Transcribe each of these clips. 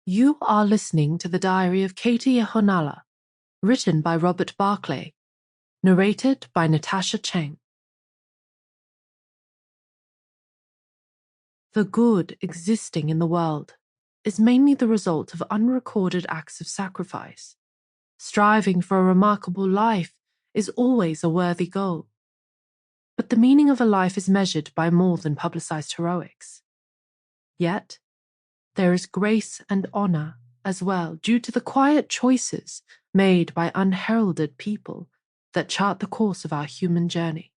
You are listening to the Diary of Katy Yehonala, written by Robert Barclay, narrated by Natasha Cheng. The good existing in the world is mainly the result of unrecorded acts of sacrifice. Striving for a remarkable life is always a worthy goal. But the meaning of a life is measured by more than publicized heroics. Yet, there is grace and honor as well, due to the quiet choices made by unheralded people that chart the course of our human journey.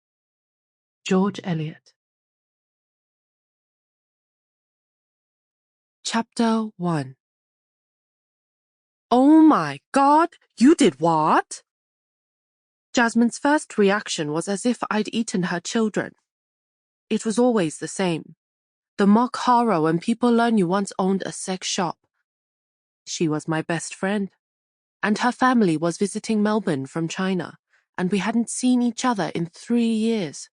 George Eliot. Chapter 1. Oh my God, you did what? Jasmine's first reaction was as if I'd eaten her children. It was always the same. The mock horror when people learn you once owned a sex shop. She was my best friend, and her family was visiting Melbourne from China, and we hadn't seen each other in 3 years.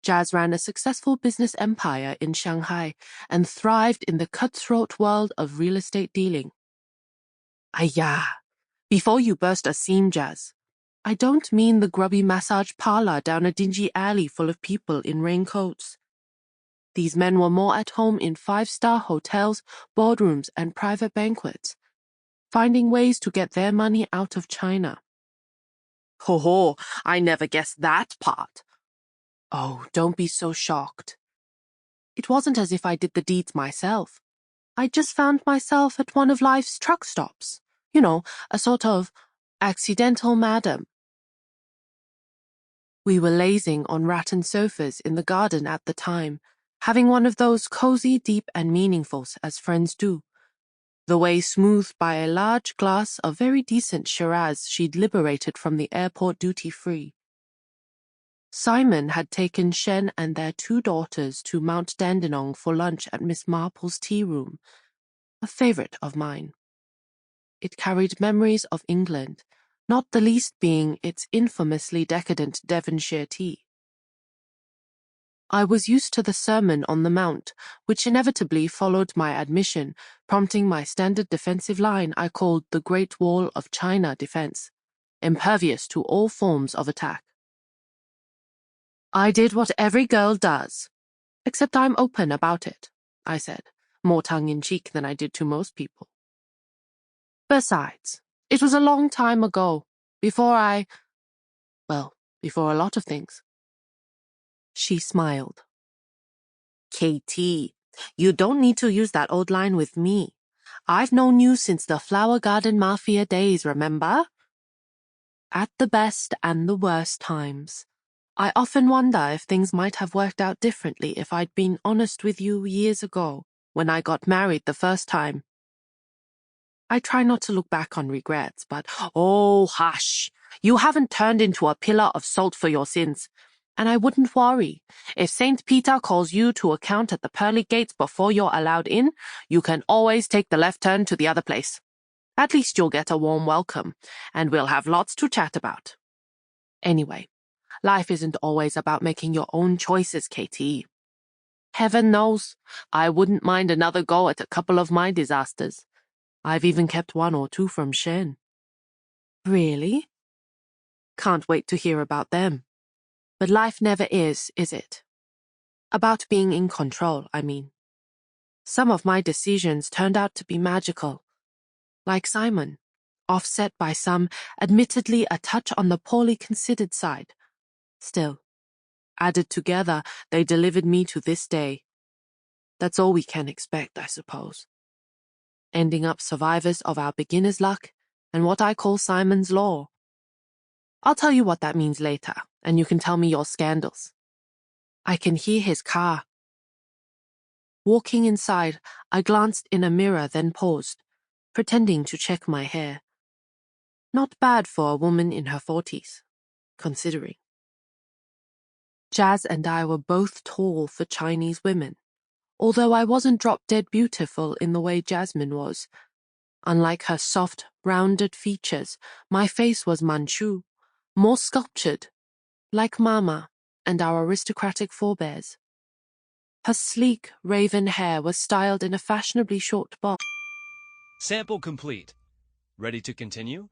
Jazz ran a successful business empire in Shanghai and thrived in the cutthroat world of real estate dealing. Ayah, before you burst a seam, Jazz, I don't mean the grubby massage parlor down a dingy alley full of people in raincoats. These men were more at home in 5-star hotels, boardrooms, and private banquets, finding ways to get their money out of China. Ho ho, I never guessed that part. Oh, don't be so shocked. It wasn't as if I did the deeds myself. I just found myself at one of life's truck stops. You know, a sort of accidental madam. We were lazing on rattan sofas in the garden at the time, having one of those cozy, deep, and meaningfuls as friends do. The way smoothed by a large glass of very decent Shiraz she'd liberated from the airport duty-free. Simon had taken Cheng and their 2 daughters to Mount Dandenong for lunch at Miss Marple's tea room, a favourite of mine. It carried memories of England, not the least being its infamously decadent Devonshire tea. I was used to the Sermon on the Mount, which inevitably followed my admission, prompting my standard defensive line I called the Great Wall of China defense, impervious to all forms of attack. I did what every girl does, except I'm open about it, I said, more tongue-in-cheek than I did to most people. Besides, it was a long time ago, before a lot of things. She smiled. Katy, you don't need to use that old line with me. I've known you since the Flower Garden Mafia days, remember? At the best and the worst times. I often wonder if things might have worked out differently if I'd been honest with you years ago, when I got married the first time. I try not to look back on regrets, but oh, hush. You haven't turned into a pillar of salt for your sins. And I wouldn't worry. If St. Peter calls you to account at the pearly gates before you're allowed in, you can always take the left turn to the other place. At least you'll get a warm welcome, and we'll have lots to chat about. Anyway, life isn't always about making your own choices, Katy. Heaven knows, I wouldn't mind another go at a couple of my disasters. I've even kept 1 or 2 from Cheng. Really? Can't wait to hear about them. But life never is it? About being in control, I mean. Some of my decisions turned out to be magical. Like Simon, offset by some, admittedly a touch on the poorly considered side. Still, added together, they delivered me to this day. That's all we can expect, I suppose. Ending up survivors of our beginner's luck and what I call Simon's Law. I'll tell you what that means later, and you can tell me your scandals. I can hear his car. Walking inside, I glanced in a mirror, then paused, pretending to check my hair. Not bad for a woman in her 40s, considering. Jazz and I were both tall for Chinese women, although I wasn't drop-dead beautiful in the way Jasmine was. Unlike her soft, rounded features, my face was Manchu, more sculptured, like Mama and our aristocratic forebears. Her sleek, raven hair was styled in a fashionably short bob. Sample complete. Ready to continue?